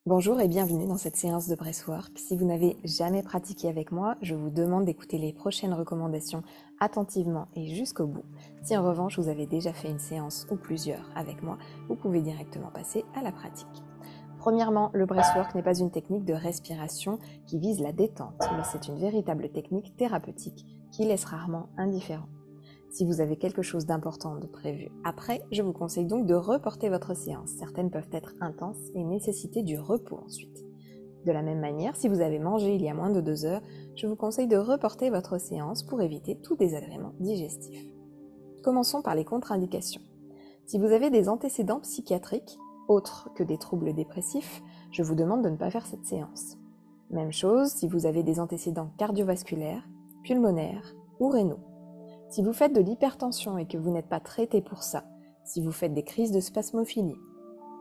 Bonjour et bienvenue dans cette séance de breathwork. Si vous n'avez jamais pratiqué avec moi, je vous demande d'écouter les prochaines recommandations attentivement et jusqu'au bout. Si en revanche vous avez déjà fait une séance ou plusieurs avec moi, vous pouvez directement passer à la pratique. Premièrement, le breathwork n'est pas une technique de respiration qui vise la détente, mais c'est une véritable technique thérapeutique qui laisse rarement indifférent. Si vous avez quelque chose d'important de prévu après, je vous conseille donc de reporter votre séance. Certaines peuvent être intenses et nécessiter du repos ensuite. De la même manière, si vous avez mangé il y a moins de 2 heures, je vous conseille de reporter votre séance pour éviter tout désagrément digestif. Commençons par les contre-indications. Si vous avez des antécédents psychiatriques, autres que des troubles dépressifs, je vous demande de ne pas faire cette séance. Même chose si vous avez des antécédents cardiovasculaires, pulmonaires ou rénaux. Si vous faites de l'hypertension et que vous n'êtes pas traité pour ça, si vous faites des crises de spasmophilie,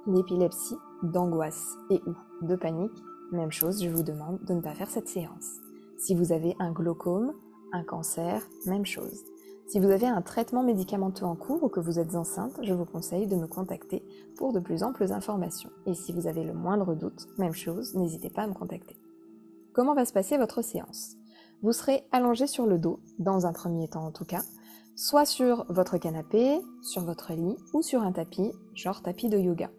d'épilepsie, d'angoisse et ou de panique, même chose, je vous demande de ne pas faire cette séance. Si vous avez un glaucome, un cancer, même chose. Si vous avez un traitement médicamenteux en cours ou que vous êtes enceinte, je vous conseille de me contacter pour de plus amples informations. Et si vous avez le moindre doute, même chose, n'hésitez pas à me contacter. Comment va se passer votre séance ? Vous serez allongé sur le dos, dans un premier temps en tout cas, soit sur votre canapé, sur votre lit ou sur un tapis, genre tapis de yoga.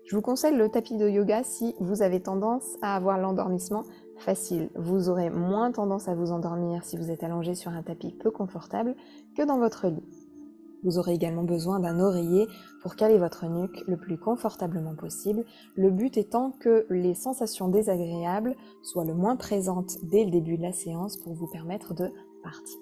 Je vous conseille le tapis de yoga si vous avez tendance à avoir l'endormissement facile. Vous aurez moins tendance à vous endormir si vous êtes allongé sur un tapis peu confortable que dans votre lit. Vous aurez également besoin d'un oreiller pour caler votre nuque le plus confortablement possible, le but étant que les sensations désagréables soient le moins présentes dès le début de la séance pour vous permettre de partir.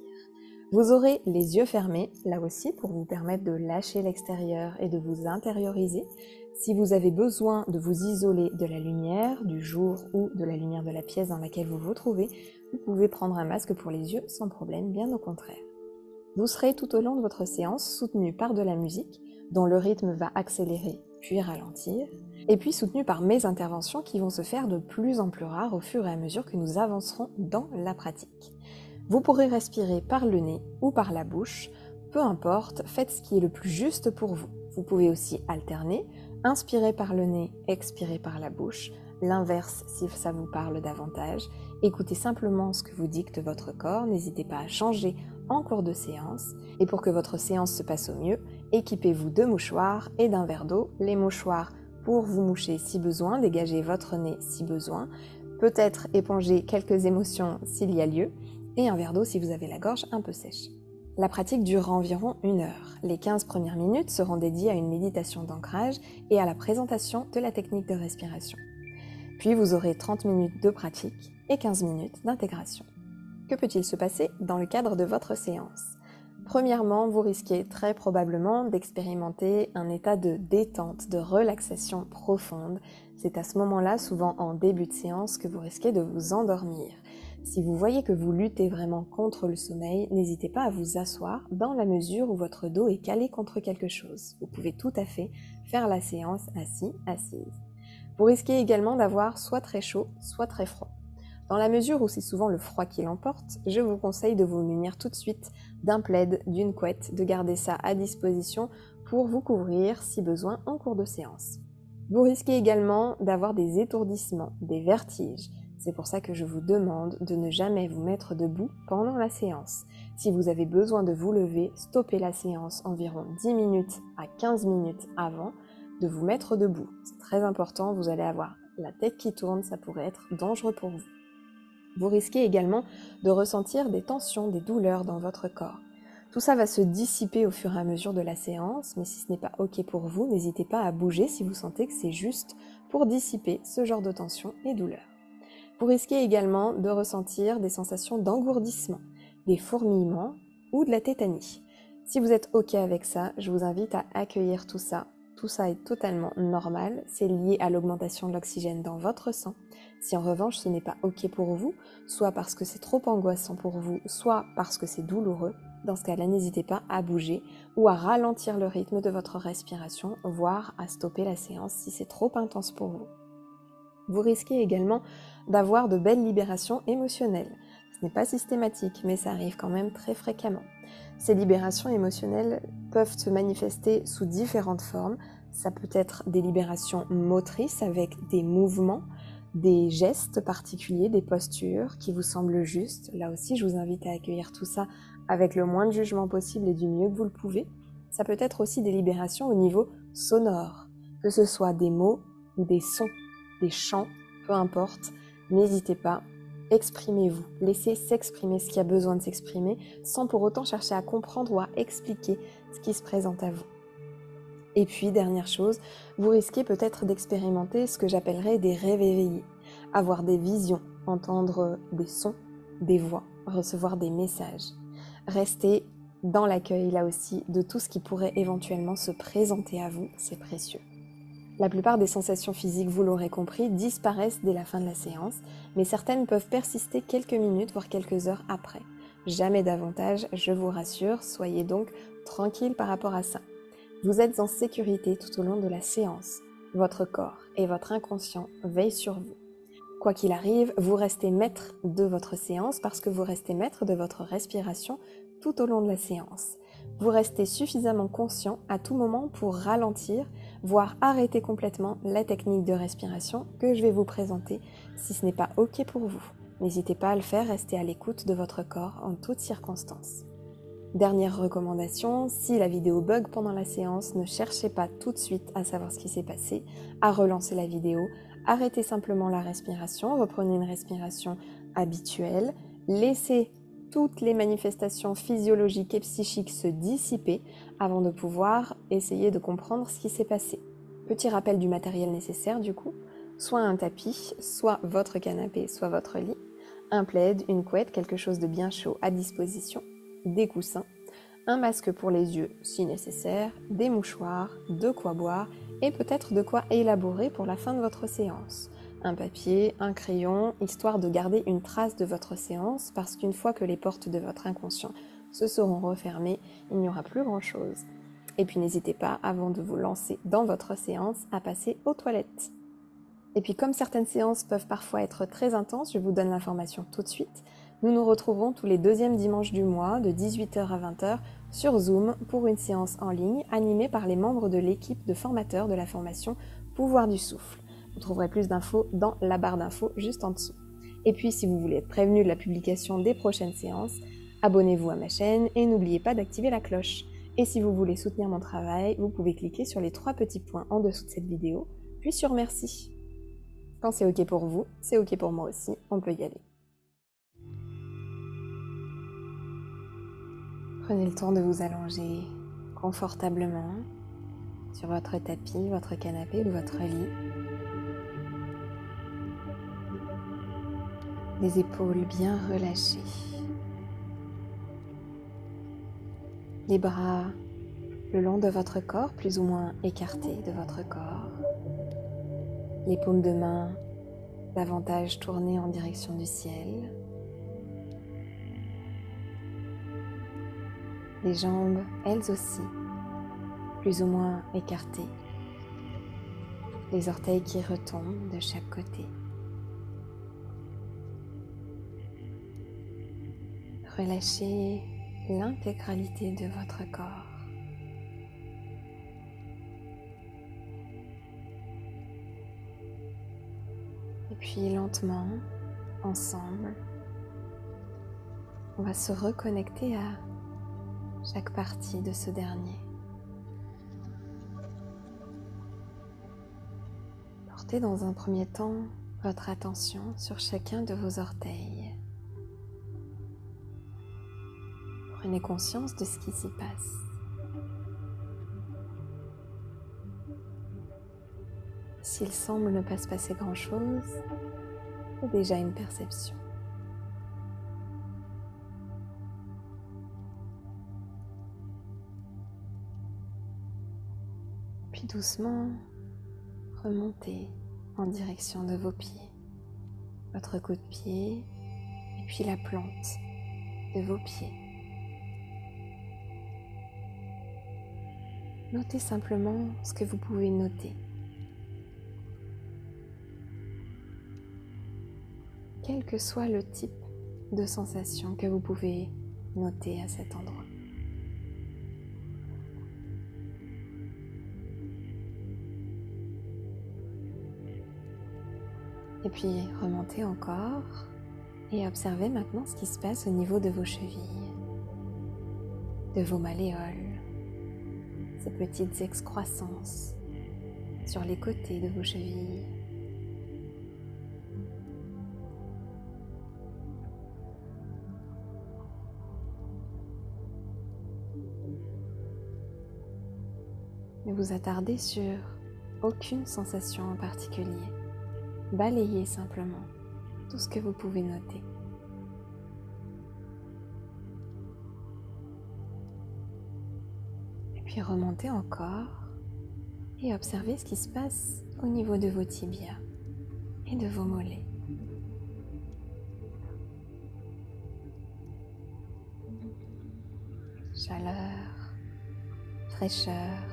Vous aurez les yeux fermés, là aussi, pour vous permettre de lâcher l'extérieur et de vous intérioriser. Si vous avez besoin de vous isoler de la lumière du jour ou de la lumière de la pièce dans laquelle vous vous trouvez, vous pouvez prendre un masque pour les yeux sans problème, bien au contraire. Vous serez tout au long de votre séance soutenu par de la musique, dont le rythme va accélérer puis ralentir, et puis soutenu par mes interventions qui vont se faire de plus en plus rares au fur et à mesure que nous avancerons dans la pratique. Vous pourrez respirer par le nez ou par la bouche, peu importe, faites ce qui est le plus juste pour vous. Vous pouvez aussi alterner, inspirer par le nez, expirer par la bouche, l'inverse si ça vous parle davantage. Écoutez simplement ce que vous dicte votre corps, n'hésitez pas à changer en cours de séance. Et pour que votre séance se passe au mieux, équipez-vous de mouchoirs et d'un verre d'eau. Les mouchoirs pour vous moucher si besoin, dégager votre nez si besoin, peut-être éponger quelques émotions s'il y a lieu, et un verre d'eau si vous avez la gorge un peu sèche. La pratique durera environ 1 heure. Les 15 premières minutes seront dédiées à une méditation d'ancrage et à la présentation de la technique de respiration. Puis vous aurez 30 minutes de pratique et 15 minutes d'intégration. Que peut-il se passer dans le cadre de votre séance ? Premièrement, vous risquez très probablement d'expérimenter un état de détente, de relaxation profonde. C'est à ce moment-là, souvent en début de séance, que vous risquez de vous endormir. Si vous voyez que vous luttez vraiment contre le sommeil, n'hésitez pas à vous asseoir dans la mesure où votre dos est calé contre quelque chose. Vous pouvez tout à fait faire la séance assis, assise. Vous risquez également d'avoir soit très chaud, soit très froid. Dans la mesure où c'est souvent le froid qui l'emporte, je vous conseille de vous munir tout de suite d'un plaid, d'une couette, de garder ça à disposition pour vous couvrir si besoin en cours de séance. Vous risquez également d'avoir des étourdissements, des vertiges. C'est pour ça que je vous demande de ne jamais vous mettre debout pendant la séance. Si vous avez besoin de vous lever, stoppez la séance environ 10 minutes à 15 minutes avant de vous mettre debout. C'est très important, vous allez avoir la tête qui tourne, ça pourrait être dangereux pour vous. Vous risquez également de ressentir des tensions, des douleurs dans votre corps. Tout ça va se dissiper au fur et à mesure de la séance, mais si ce n'est pas OK pour vous, n'hésitez pas à bouger si vous sentez que c'est juste pour dissiper ce genre de tensions et douleurs. Vous risquez également de ressentir des sensations d'engourdissement, des fourmillements ou de la tétanie. Si vous êtes OK avec ça, je vous invite à accueillir tout ça. Tout ça est totalement normal, c'est lié à l'augmentation de l'oxygène dans votre sang. Si en revanche ce n'est pas OK pour vous, soit parce que c'est trop angoissant pour vous, soit parce que c'est douloureux, dans ce cas-là, n'hésitez pas à bouger ou à ralentir le rythme de votre respiration, voire à stopper la séance si c'est trop intense pour vous. Vous risquez également d'avoir de belles libérations émotionnelles. Ce n'est pas systématique, mais ça arrive quand même très fréquemment. Ces libérations émotionnelles peuvent se manifester sous différentes formes. Ça peut être des libérations motrices avec des mouvements, des gestes particuliers, des postures qui vous semblent justes. Là aussi, je vous invite à accueillir tout ça avec le moins de jugement possible et du mieux que vous le pouvez. Ça peut être aussi des libérations au niveau sonore, que ce soit des mots ou des sons, des chants, peu importe. N'hésitez pas, exprimez-vous, laissez s'exprimer ce qui a besoin de s'exprimer sans pour autant chercher à comprendre ou à expliquer ce qui se présente à vous. Et puis, dernière chose, vous risquez peut-être d'expérimenter ce que j'appellerais des rêves éveillés, avoir des visions, entendre des sons, des voix, recevoir des messages. Restez dans l'accueil, là aussi, de tout ce qui pourrait éventuellement se présenter à vous, c'est précieux. La plupart des sensations physiques, vous l'aurez compris, disparaissent dès la fin de la séance, mais certaines peuvent persister quelques minutes, voire quelques heures après. Jamais davantage, je vous rassure, soyez donc tranquille par rapport à ça. Vous êtes en sécurité tout au long de la séance. Votre corps et votre inconscient veillent sur vous. Quoi qu'il arrive, vous restez maître de votre séance parce que vous restez maître de votre respiration tout au long de la séance. Vous restez suffisamment conscient à tout moment pour ralentir, voire arrêter complètement la technique de respiration que je vais vous présenter si ce n'est pas OK pour vous. N'hésitez pas à le faire, restez à l'écoute de votre corps en toutes circonstances. Dernière recommandation, si la vidéo bug pendant la séance, ne cherchez pas tout de suite à savoir ce qui s'est passé, à relancer la vidéo, arrêtez simplement la respiration, reprenez une respiration habituelle, laissez toutes les manifestations physiologiques et psychiques se dissiper avant de pouvoir essayer de comprendre ce qui s'est passé. Petit rappel du matériel nécessaire du coup, soit un tapis, soit votre canapé, soit votre lit, un plaid, une couette, quelque chose de bien chaud à disposition, des coussins, un masque pour les yeux si nécessaire, des mouchoirs, de quoi boire et peut-être de quoi élaborer pour la fin de votre séance. Un papier, un crayon, histoire de garder une trace de votre séance parce qu'une fois que les portes de votre inconscient se seront refermées, il n'y aura plus grand-chose. Et puis n'hésitez pas, avant de vous lancer dans votre séance, à passer aux toilettes. Et puis comme certaines séances peuvent parfois être très intenses, je vous donne l'information tout de suite. Nous nous retrouverons tous les deuxièmes dimanches du mois de 18h à 20h sur Zoom pour une séance en ligne animée par les membres de l'équipe de formateurs de la formation Pouvoir du Souffle. Vous trouverez plus d'infos dans la barre d'infos juste en dessous. Et puis si vous voulez être prévenu de la publication des prochaines séances, abonnez-vous à ma chaîne et n'oubliez pas d'activer la cloche. Et si vous voulez soutenir mon travail, vous pouvez cliquer sur les 3 petits points en dessous de cette vidéo, puis sur merci. Quand c'est OK pour vous, c'est OK pour moi aussi, on peut y aller. Prenez le temps de vous allonger confortablement sur votre tapis, votre canapé ou votre lit. Les épaules bien relâchées. Les bras le long de votre corps, plus ou moins écartés de votre corps. Les paumes de main davantage tournées en direction du ciel. Les jambes, elles aussi, plus ou moins écartées. Les orteils qui retombent de chaque côté. Relâchez l'intégralité de votre corps. Et puis lentement, ensemble, on va se reconnecter à chaque partie de ce dernier. Portez dans un premier temps votre attention sur chacun de vos orteils. Prenez conscience de ce qui s'y passe. S'il semble ne pas se passer grand-chose, c'est déjà une perception. Puis doucement, remontez en direction de vos pieds, votre coup de pied et puis la plante de vos pieds. Notez simplement ce que vous pouvez noter. Quel que soit le type de sensation que vous pouvez noter à cet endroit. Et puis remontez encore et observez maintenant ce qui se passe au niveau de vos chevilles, de vos malléoles, ces petites excroissances sur les côtés de vos chevilles. Ne vous attardez sur aucune sensation en particulier. Balayez simplement tout ce que vous pouvez noter. Et puis remontez encore et observez ce qui se passe au niveau de vos tibias et de vos mollets. Chaleur, fraîcheur,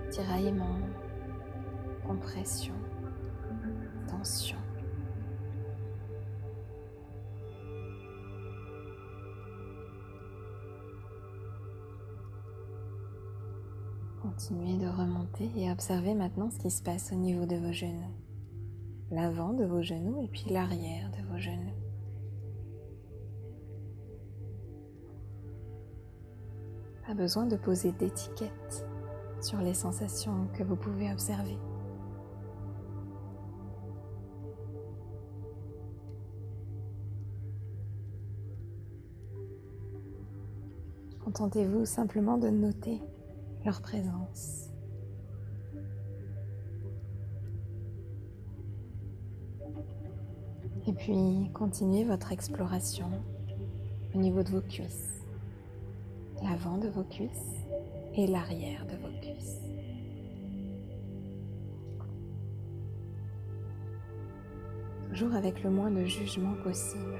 tiraillement, compression, tension. Continuez de remonter et observez maintenant ce qui se passe au niveau de vos genoux. L'avant de vos genoux et puis l'arrière de vos genoux. Pas besoin de poser d'étiquette sur les sensations que vous pouvez observer. Contentez-vous simplement de noter leur présence. Et puis, continuez votre exploration au niveau de vos cuisses, l'avant de vos cuisses et l'arrière de vos cuisses. Toujours avec le moins de jugement possible.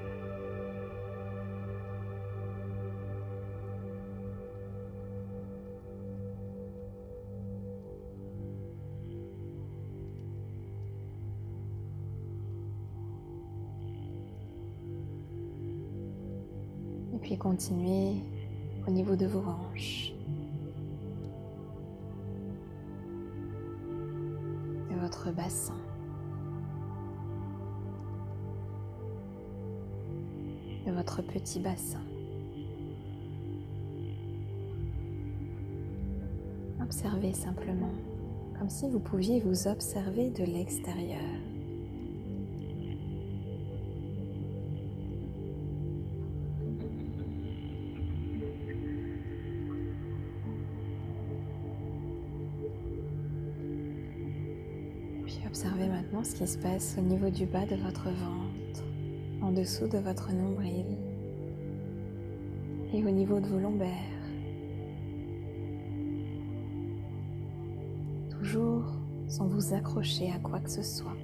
Et puis continuez au niveau de vos hanches, de votre bassin, de votre petit bassin. Observez simplement, comme si vous pouviez vous observer de l'extérieur. Puis observez maintenant ce qui se passe au niveau du bas de votre ventre, en dessous de votre nombril et au niveau de vos lombaires. Toujours sans vous accrocher à quoi que ce soit,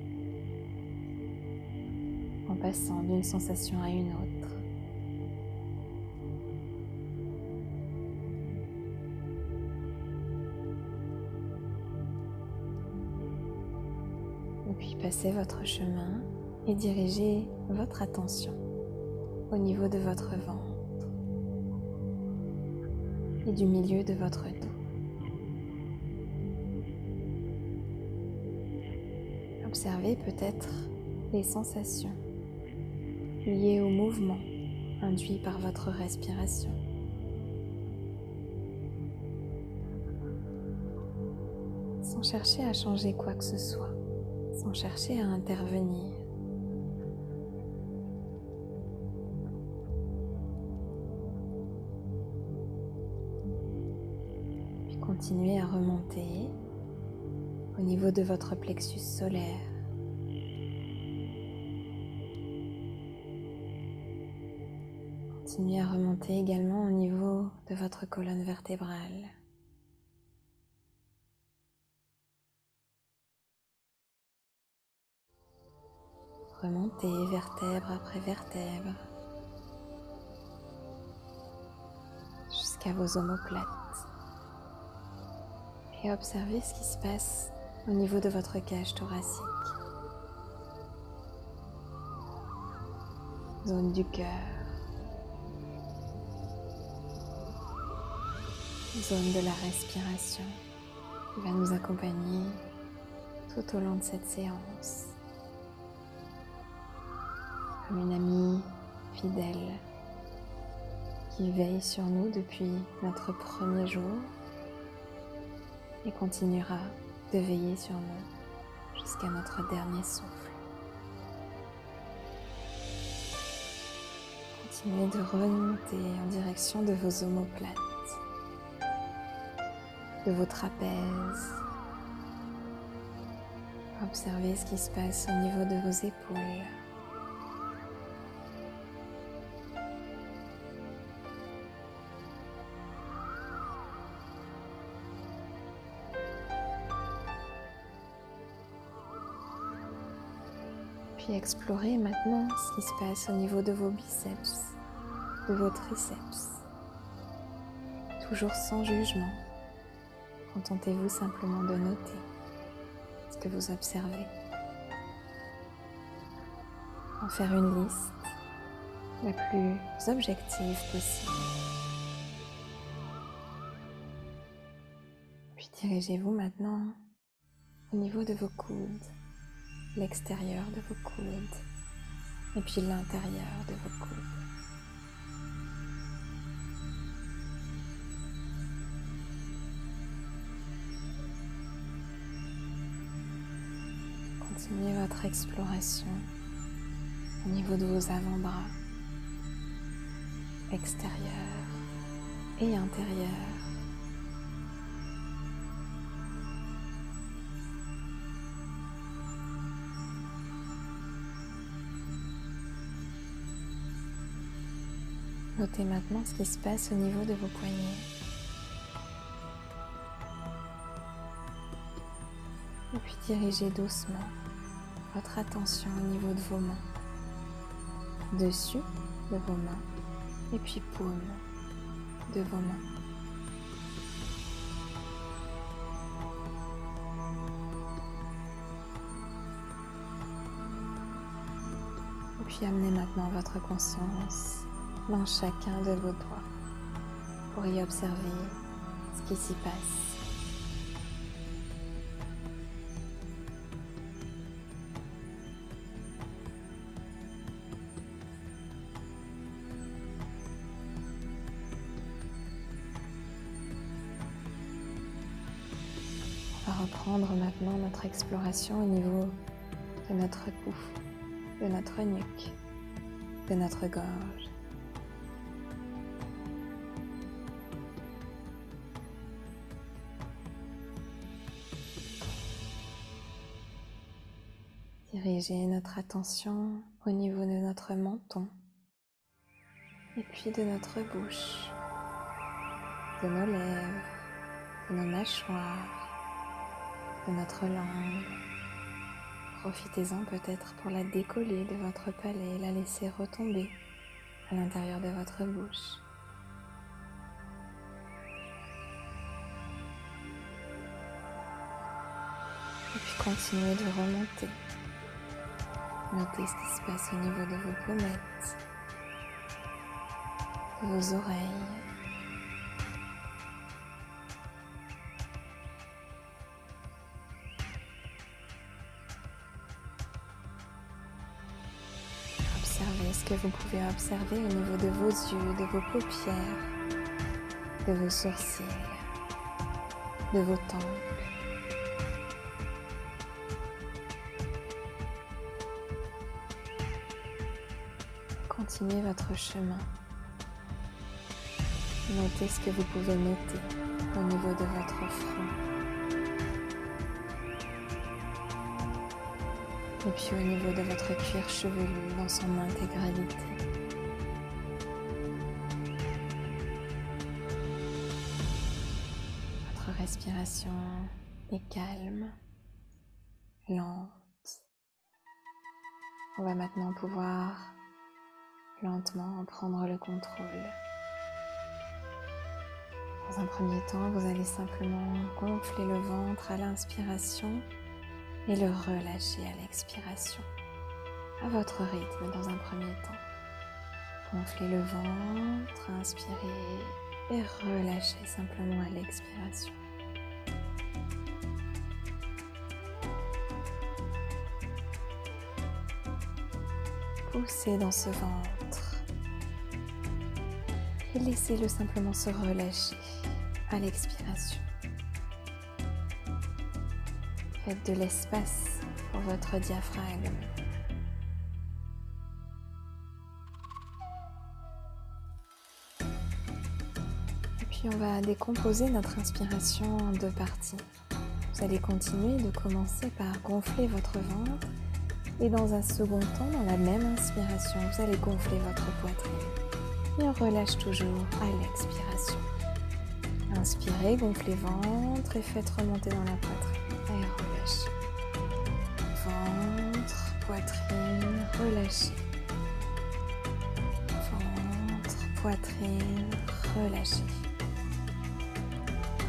en passant d'une sensation à une autre. Et puis passez votre chemin et dirigez votre attention au niveau de votre ventre et du milieu de votre dos. Observez peut-être les sensations liées au mouvement induit par votre respiration. Sans chercher à changer quoi que ce soit, sans chercher à intervenir. Puis continuez à remonter au niveau de votre plexus solaire. Continuez à remonter également au niveau de votre colonne vertébrale. Remontez vertèbre après vertèbre jusqu'à vos omoplates et observez ce qui se passe au niveau de votre cage thoracique, zone du cœur, zone de la respiration qui va nous accompagner tout au long de cette séance. comme une amie fidèle qui veille sur nous depuis notre premier jour et continuera de veiller sur nous jusqu'à notre dernier souffle. Continuez de remonter en direction de vos omoplates, de vos trapèzes. Observez ce qui se passe au niveau de vos épaules. Puis explorez maintenant ce qui se passe au niveau de vos biceps, de vos triceps. Toujours sans jugement. Contentez-vous simplement de noter ce que vous observez. En faire une liste la plus objective possible. Puis dirigez-vous maintenant au niveau de vos coudes, l'extérieur de vos coudes et puis l'intérieur de vos coudes. Continuez votre exploration au niveau de vos avant-bras, extérieurs et intérieurs. Notez maintenant ce qui se passe au niveau de vos poignets. Et puis dirigez doucement votre attention au niveau de vos mains, dessus de vos mains et puis paume de vos mains. Et puis amenez maintenant votre conscience dans chacun de vos doigts pour y observer ce qui s'y passe. On va reprendre maintenant notre exploration au niveau de notre cou, de notre nuque, de notre gorge. Dirigez notre attention au niveau de notre menton et puis de notre bouche, de nos lèvres, de nos mâchoires, de notre langue. Profitez-en peut-être pour la décoller de votre palais et la laisser retomber à l'intérieur de votre bouche. Et puis continuez de remonter. Notez ce qui se passe au niveau de vos pommettes, de vos oreilles. Observez ce que vous pouvez observer au niveau de vos yeux, de vos paupières, de vos sourcils, de vos tempes. Continuez votre chemin. Notez ce que vous pouvez noter au niveau de votre front. Et puis au niveau de votre cuir chevelu dans son intégralité. Votre respiration est calme, lente. On va maintenant pouvoir lentement en prendre le contrôle. Dans un premier temps, vous allez simplement gonfler le ventre à l'inspiration et le relâcher à l'expiration, à votre rythme dans un premier temps. Gonflez le ventre, inspirez et relâchez simplement à l'expiration. Poussez dans ce ventre et laissez-le simplement se relâcher à l'expiration. Faites de l'espace pour votre diaphragme. Et puis on va décomposer notre inspiration en 2 parties. Vous allez continuer de commencer par gonfler votre ventre et dans un second temps, dans la même inspiration, vous allez gonfler votre poitrine. Et on relâche toujours à l'expiration. Inspirez, gonflez ventre et faites remonter dans la poitrine. Et relâchez. Ventre, poitrine, relâchez. Ventre, poitrine, relâchez.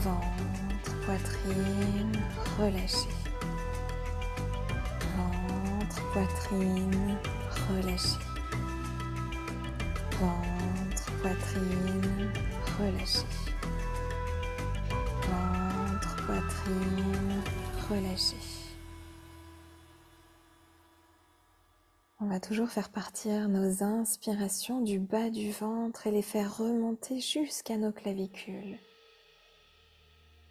Ventre, poitrine, relâchez. Ventre, poitrine, relâchez. Ventre, poitrine, relâchez. Ventre, poitrine, relâchez. On va toujours faire partir nos inspirations du bas du ventre et les faire remonter jusqu'à nos clavicules.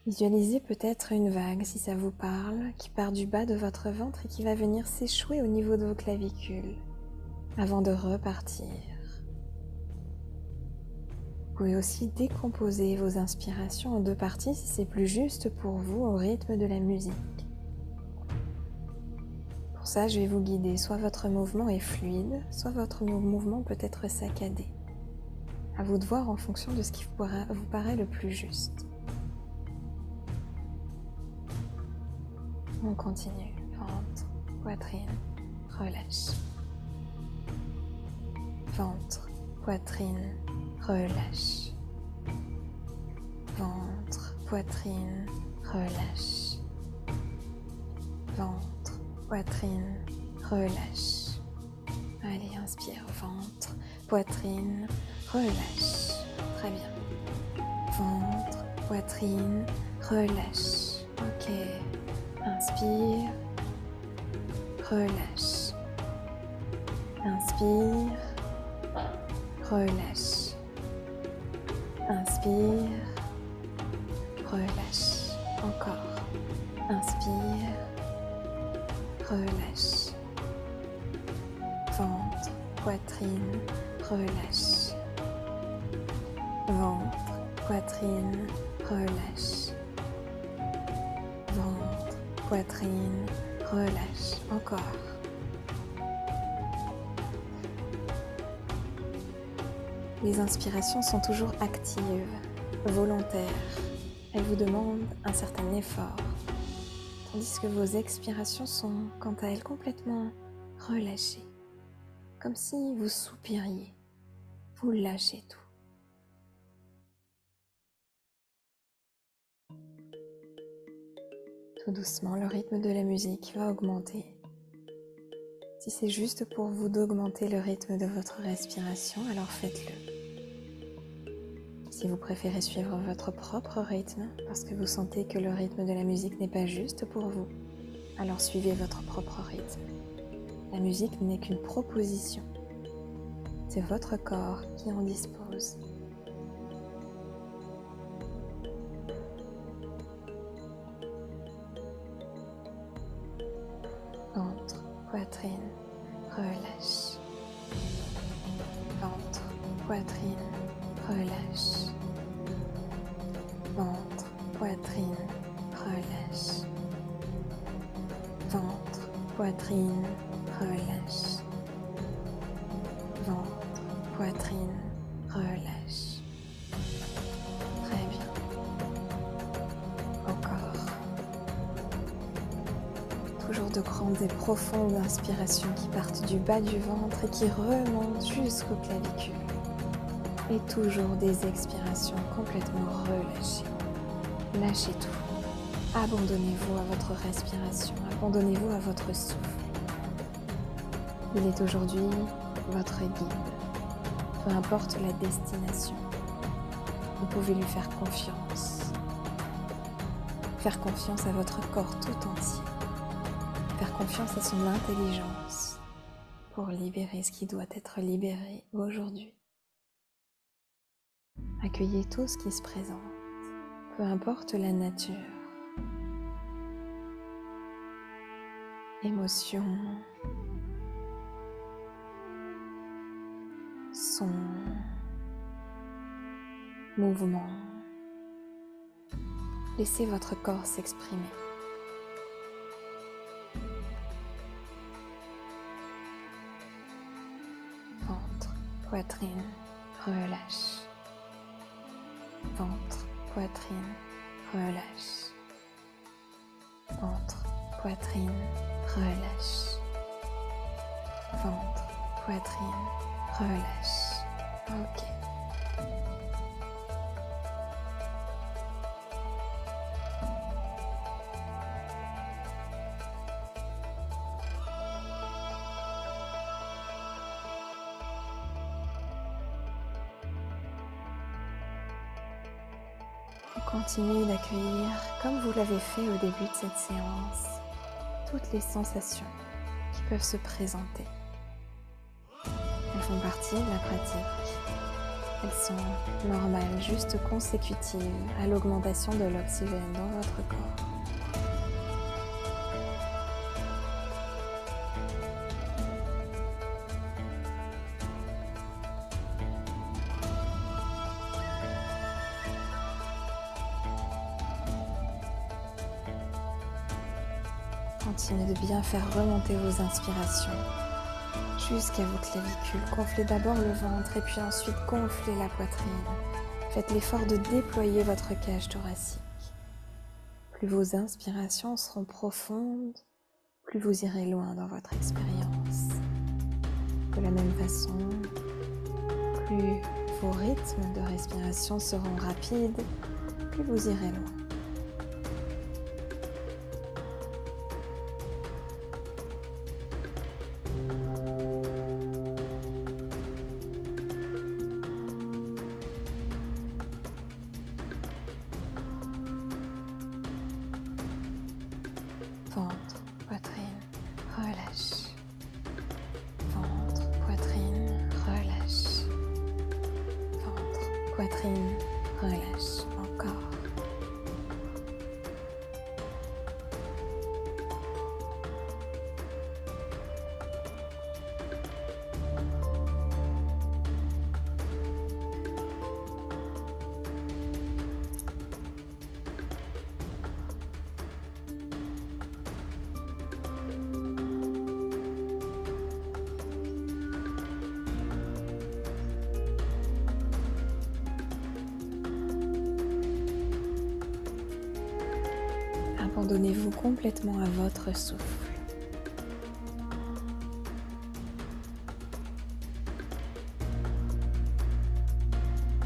Visualisez peut-être une vague, si ça vous parle, qui part du bas de votre ventre et qui va venir s'échouer au niveau de vos clavicules avant de repartir. Vous pouvez aussi décomposer vos inspirations en 2 parties si c'est plus juste pour vous au rythme de la musique. Pour ça, je vais vous guider. Soit votre mouvement est fluide, soit votre mouvement peut être saccadé. À vous de voir en fonction de ce qui vous paraît le plus juste. On continue. Ventre, poitrine, relâche. Ventre, poitrine, relâche. Ventre, poitrine, relâche. Ventre, poitrine, relâche. Allez, inspire, ventre, poitrine, relâche. Très bien. Ventre, poitrine, relâche. Ok. Inspire, relâche. Inspire, relâche. Inspire, relâche. Encore. Inspire, relâche. Ventre, poitrine, relâche. Ventre, poitrine, relâche. Ventre, poitrine, relâche. Encore. Les inspirations sont toujours actives, volontaires. Elles vous demandent un certain effort, tandis que vos expirations sont, quant à elles, complètement relâchées, comme si vous soupiriez, vous lâchez tout. Tout doucement, le rythme de la musique va augmenter. Si c'est juste pour vous d'augmenter le rythme de votre respiration, alors faites-le. Si vous préférez suivre votre propre rythme, parce que vous sentez que le rythme de la musique n'est pas juste pour vous, alors suivez votre propre rythme. La musique n'est qu'une proposition. C'est votre corps qui en dispose. Ventre, poitrine, relâche. Ventre, poitrine, relâche. Ventre, poitrine, relâche. Ventre, poitrine, relâche. Ventre, poitrine, relâche. Très bien. Encore. Toujours de grandes et profondes inspirations qui partent du bas du ventre et qui remontent jusqu'aux clavicules. Et toujours des expirations complètement relâchées. Lâchez tout. Abandonnez-vous à votre respiration. Abandonnez-vous à votre souffle. Il est aujourd'hui votre guide. Peu importe la destination, vous pouvez lui faire confiance. Faire confiance à votre corps tout entier. Faire confiance à son intelligence. pour libérer ce qui doit être libéré aujourd'hui. Accueillez tout ce qui se présente, peu importe la nature. Émotions, sons, mouvements. Laissez votre corps s'exprimer. Ventre, poitrine, relâche. Ventre, poitrine, relâche. Ventre, poitrine, relâche. Ventre, poitrine, relâche. Ok. Continuez d'accueillir, comme vous l'avez fait au début de cette séance, toutes les sensations qui peuvent se présenter. Elles font partie de la pratique. Elles sont normales, juste consécutives à l'augmentation de l'oxygène dans votre corps. Continuez de bien faire remonter vos inspirations jusqu'à vos clavicules. Gonflez d'abord le ventre et puis ensuite gonflez la poitrine. Faites l'effort de déployer votre cage thoracique. Plus vos inspirations seront profondes, plus vous irez loin dans votre expérience. De la même façon, plus vos rythmes de respiration seront rapides, plus vous irez loin. Ventre, poitrine, relâche. Ventre, poitrine, relâche. Ventre, poitrine, relâche. Encore. Abandonnez-vous complètement à votre souffle.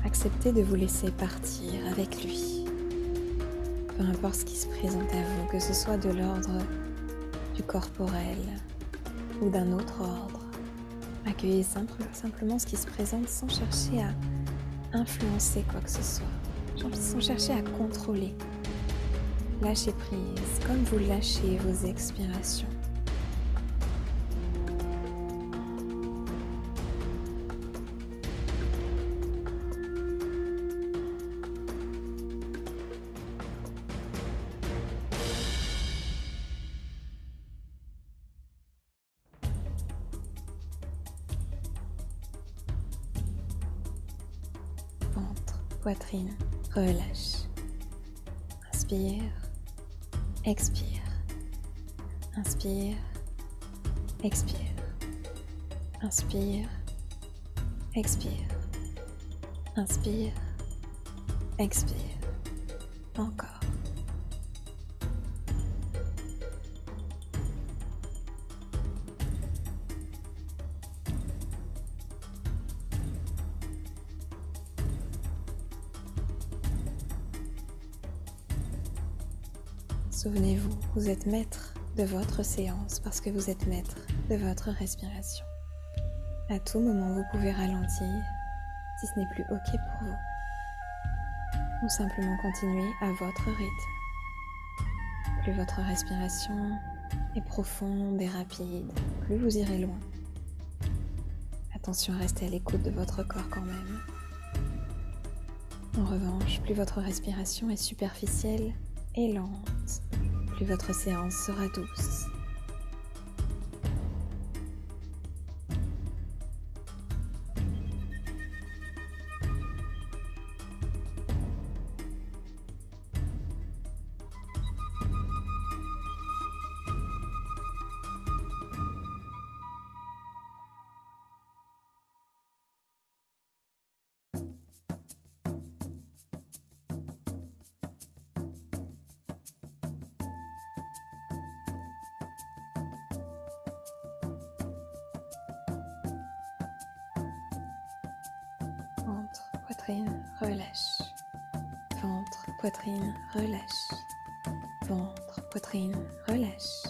Acceptez de vous laisser partir avec lui. Peu importe ce qui se présente à vous, que ce soit de l'ordre du corporel ou d'un autre ordre. Accueillez simplement ce qui se présente sans chercher à influencer quoi que ce soit, sans chercher à contrôler. Lâchez prise, comme vous lâchez vos expirations. Ventre, poitrine, relâche. Inspire. Expire, inspire, expire, inspire, expire, inspire, expire, encore. Souvenez-vous, vous êtes maître de votre séance parce que vous êtes maître de votre respiration. À tout moment, vous pouvez ralentir si ce n'est plus OK pour vous. Ou simplement continuer à votre rythme. Plus votre respiration est profonde et rapide, plus vous irez loin. attention à rester à l'écoute de votre corps quand même. En revanche, plus votre respiration est superficielle et lente, plus votre séance sera douce. Ventre, poitrine, relâche. Ventre, poitrine, relâche. Ventre, poitrine, relâche.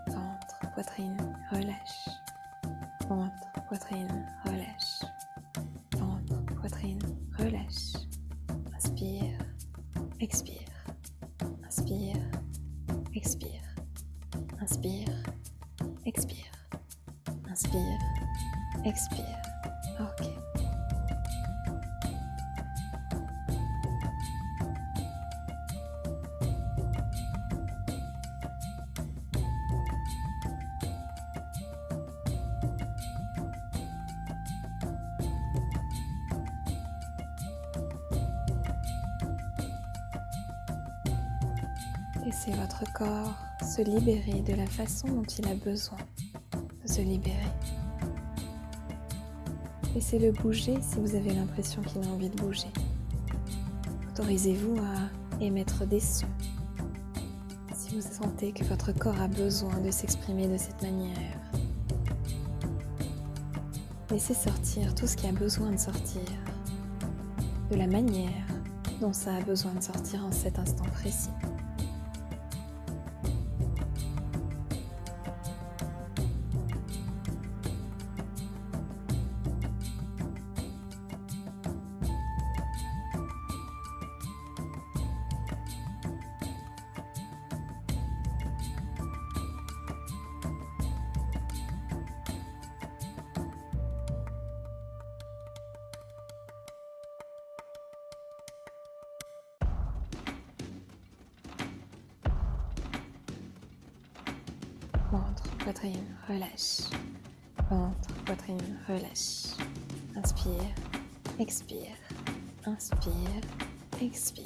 Ventre, poitrine, relâche. Ventre, poitrine, relâche. Ventre, poitrine, relâche. Inspire, expire. Inspire, expire. Inspire, expire. Inspire, expire. Ok. Laissez votre corps se libérer de la façon dont il a besoin de se libérer. Laissez-le bouger si vous avez l'impression qu'il a envie de bouger. Autorisez-vous à émettre des sons si vous sentez que votre corps a besoin de s'exprimer de cette manière. Laissez sortir tout ce qui a besoin de sortir, de la manière dont ça a besoin de sortir en cet instant précis. Ventre, poitrine, relâche. Ventre, poitrine, relâche. Inspire, expire. Inspire, expire.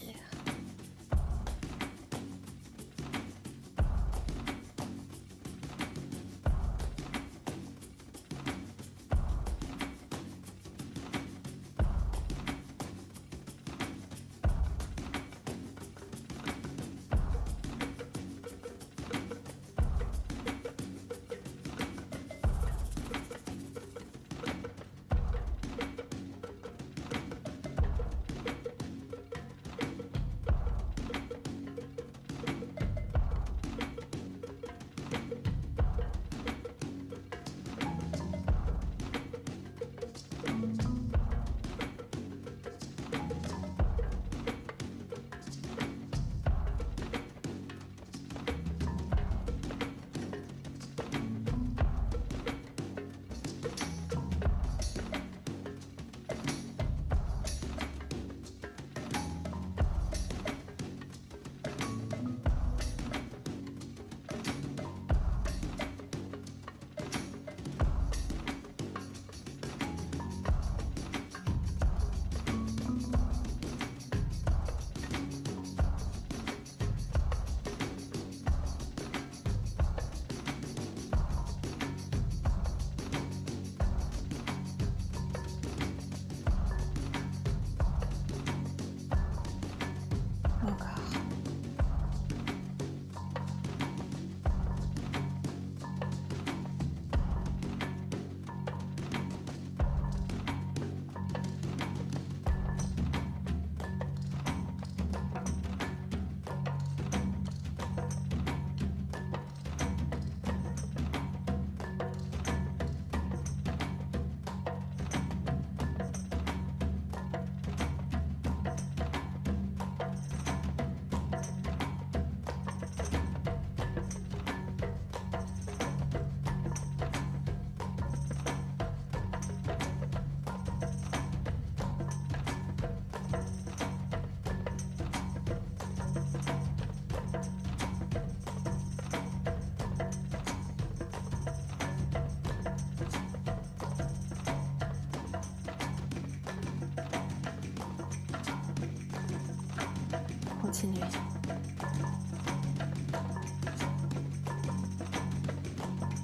Continuez.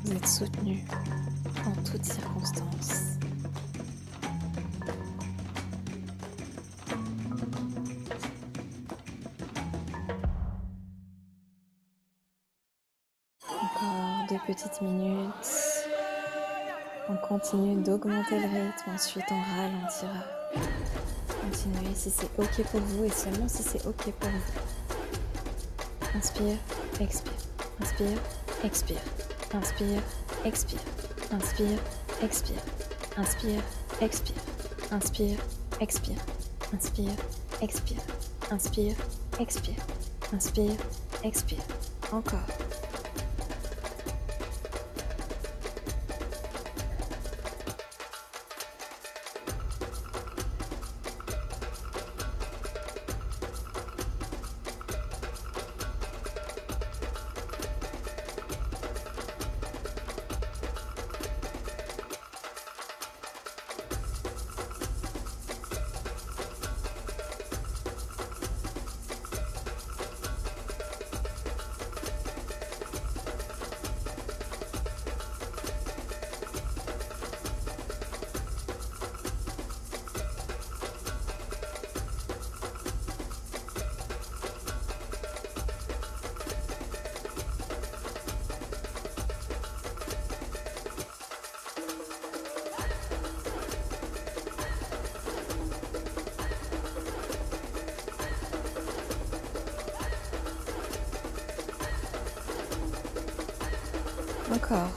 Vous êtes soutenu en toutes circonstances. Encore 2 petites minutes. On continue d'augmenter le rythme, ensuite on ralentira. Continuez si c'est ok pour vous et seulement si c'est ok pour vous. Inspire, expire. Inspire, expire. Inspire, expire. Inspire, expire. Inspire, expire. Inspire, expire. Inspire, expire. Inspire, expire. Inspire, expire. Encore. Encore.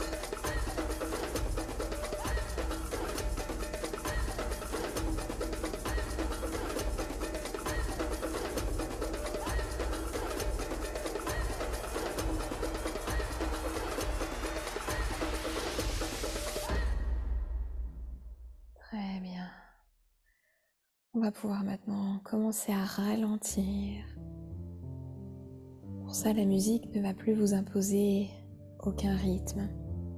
Très bien. On va pouvoir maintenant commencer à ralentir. Pour ça, la musique ne va plus vous imposer aucun rythme.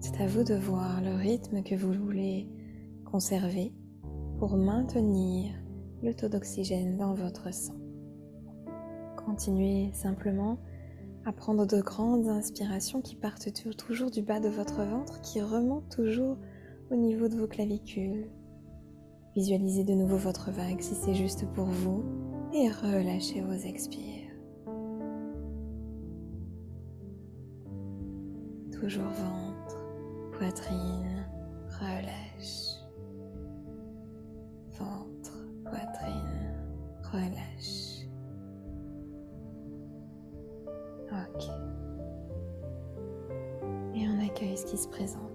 C'est à vous de voir le rythme que vous voulez conserver pour maintenir le taux d'oxygène dans votre sang. Continuez simplement à prendre de grandes inspirations qui partent toujours du bas de votre ventre, qui remontent toujours au niveau de vos clavicules. Visualisez de nouveau votre vague si c'est juste pour vous et relâchez vos expires. Toujours ventre, poitrine, relâche. Ventre, poitrine, relâche. Ok. Et on accueille ce qui se présente.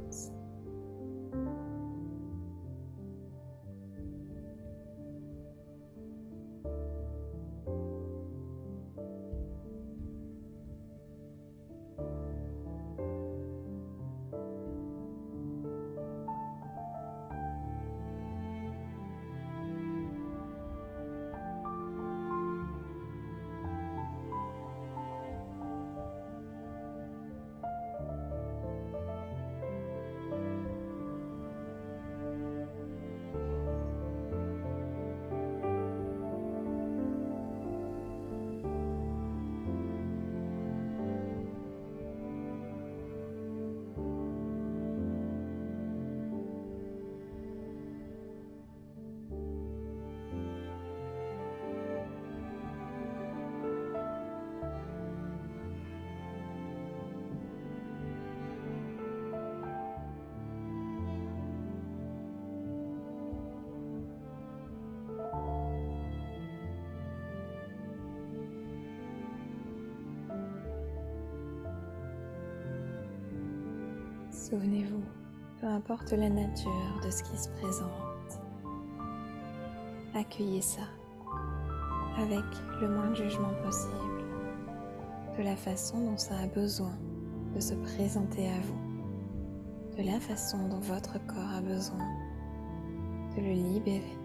Souvenez-vous, peu importe la nature de ce qui se présente, accueillez ça avec le moins de jugement possible, de la façon dont ça a besoin de se présenter à vous, de la façon dont votre corps a besoin de le libérer.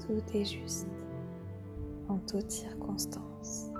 Tout est juste en toutes circonstances.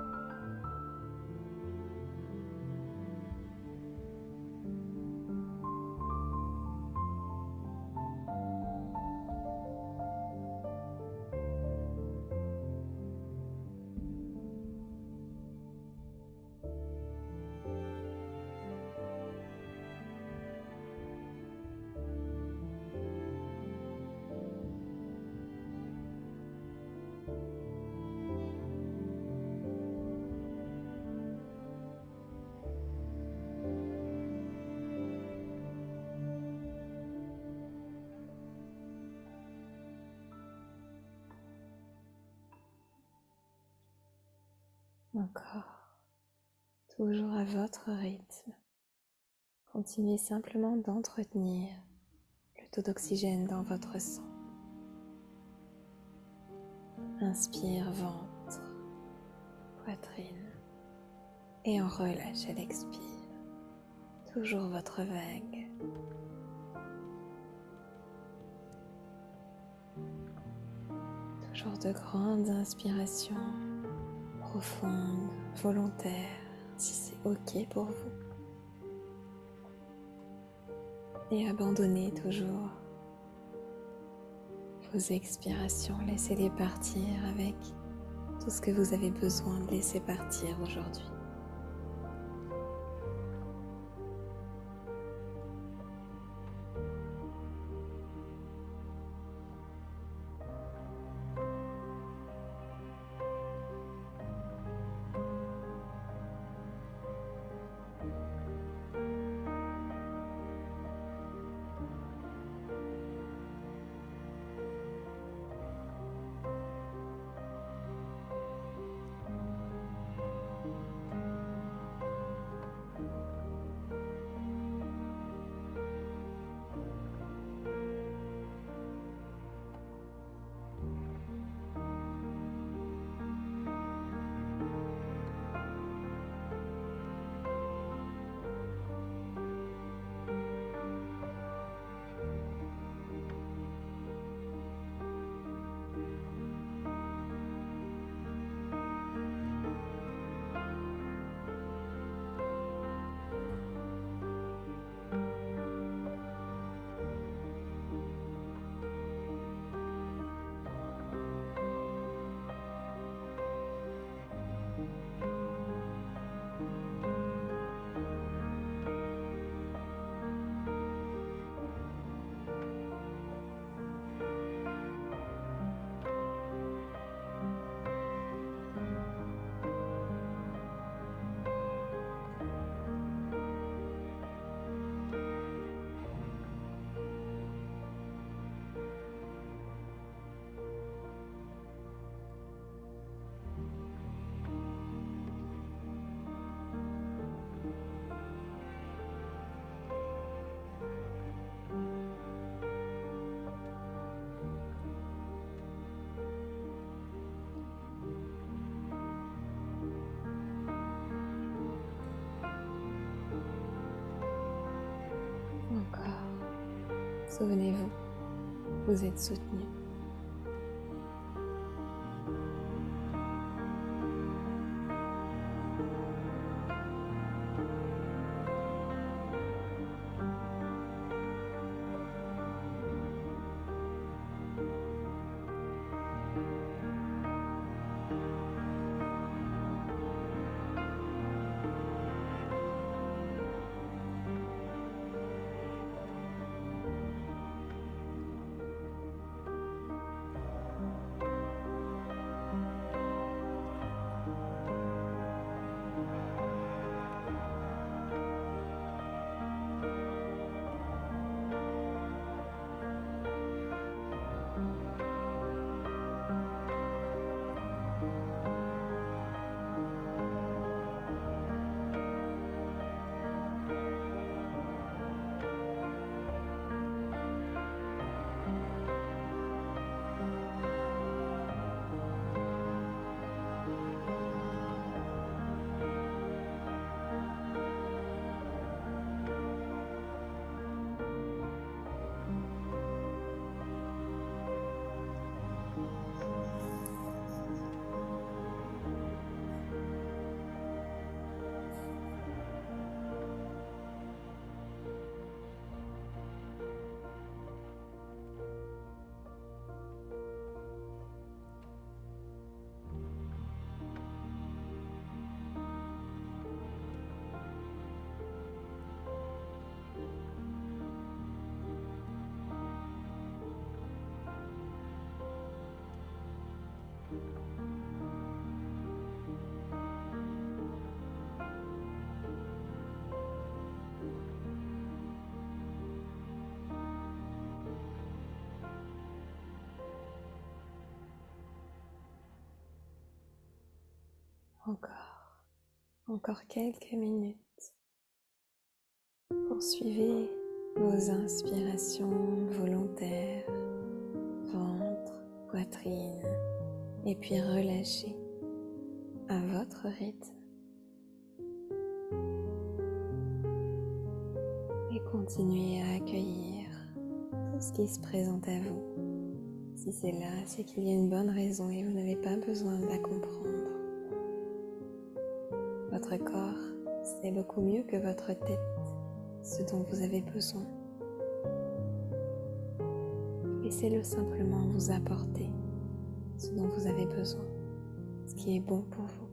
Encore, toujours à votre rythme. Continuez simplement d'entretenir le taux d'oxygène dans votre sang. Inspire ventre, poitrine et en relâche à l'expire. Toujours votre vague. Toujours de grandes inspirations profondes, volontaires, si c'est ok pour vous. Et abandonnez toujours vos expirations, laissez-les partir avec tout ce que vous avez besoin de laisser partir aujourd'hui. Encore. Souvenez-vous, vous êtes soutenu. Encore quelques minutes. Poursuivez vos inspirations volontaires, ventre, poitrine, et puis relâchez à votre rythme. Et continuez à accueillir tout ce qui se présente à vous. Si c'est là, c'est qu'il y a une bonne raison et vous n'avez pas besoin de la comprendre. Votre corps sait beaucoup mieux que votre tête ce dont vous avez besoin. Laissez-le simplement vous apporter ce dont vous avez besoin, ce qui est bon pour vous.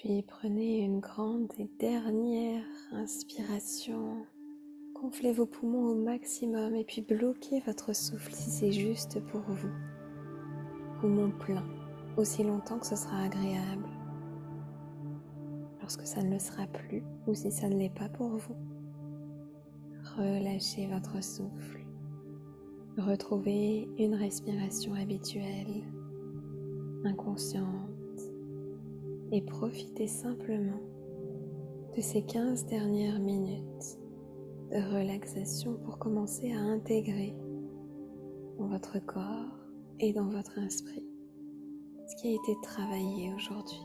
Puis prenez une grande et dernière inspiration. Gonflez vos poumons au maximum et puis bloquez votre souffle si c'est juste pour vous. Poumons pleins, aussi longtemps que ce sera agréable. Lorsque ça ne le sera plus ou si ça ne l'est pas pour vous, relâchez votre souffle. Retrouvez une respiration habituelle, inconsciente. Et profitez simplement de ces 15 dernières minutes de relaxation pour commencer à intégrer dans votre corps et dans votre esprit ce qui a été travaillé aujourd'hui.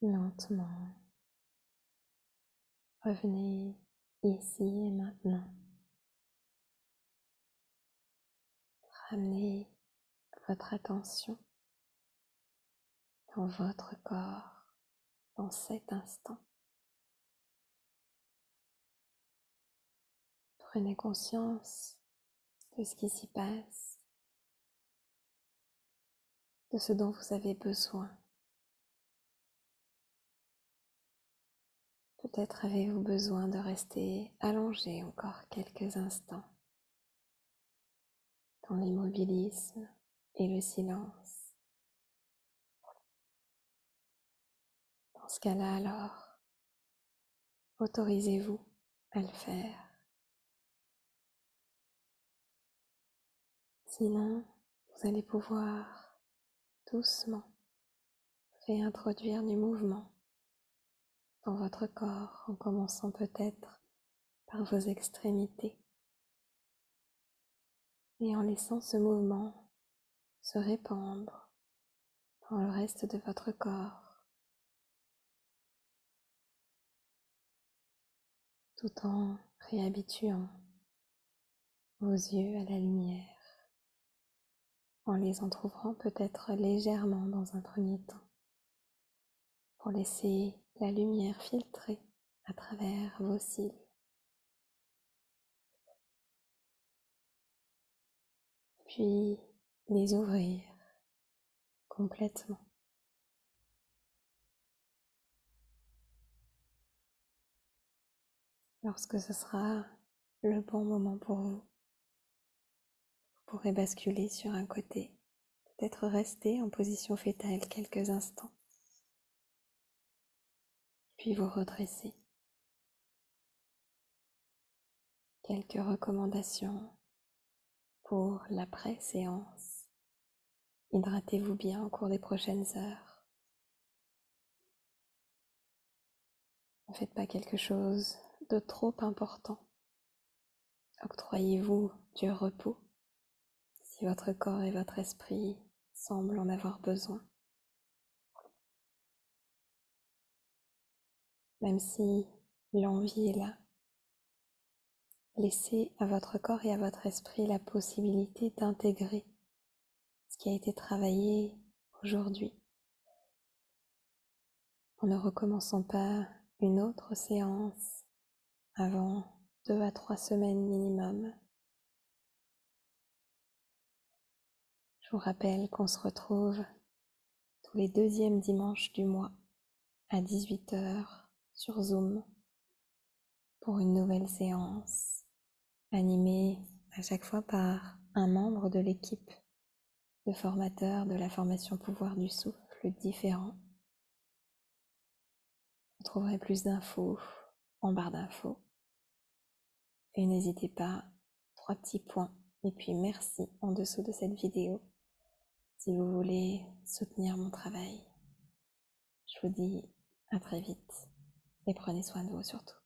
Lentement, revenez ici et maintenant. Ramenez votre attention dans votre corps, dans cet instant. Prenez conscience de ce qui s'y passe, de ce dont vous avez besoin. Peut-être avez-vous besoin de rester allongé encore quelques instants dans l'immobilisme et le silence. Dans ce cas-là, alors, autorisez-vous à le faire. Sinon, vous allez pouvoir doucement réintroduire du mouvement dans votre corps en commençant peut-être par vos extrémités et en laissant ce mouvement se répandre dans le reste de votre corps, tout en réhabituant vos yeux à la lumière, en les entr'ouvrant peut-être légèrement dans un premier temps, pour laisser la lumière filtrer à travers vos cils. Puis les ouvrir complètement. Lorsque ce sera le bon moment pour vous, vous pourrez basculer sur un côté, peut-être rester en position fétale quelques instants, puis vous redresser. Quelques recommandations pour l'après-séance. Hydratez-vous bien au cours des prochaines heures. Ne faites pas quelque chose de trop important. Octroyez-vous du repos si votre corps et votre esprit semblent en avoir besoin. Même si l'envie est là, laissez à votre corps et à votre esprit la possibilité d'intégrer ce qui a été travaillé aujourd'hui, en ne recommençant pas une autre séance avant 2 à 3 semaines minimum. Je vous rappelle qu'on se retrouve tous les deuxièmes dimanches du mois à 18h sur Zoom pour une nouvelle séance animée à chaque fois par un membre de l'équipe de formateurs de la formation Pouvoir du Souffle différent. Vous trouverez plus d'infos en barre d'infos. Et n'hésitez pas, 3 petits points et puis merci en dessous de cette vidéo si vous voulez soutenir mon travail. Je vous dis à très vite et prenez soin de vous surtout.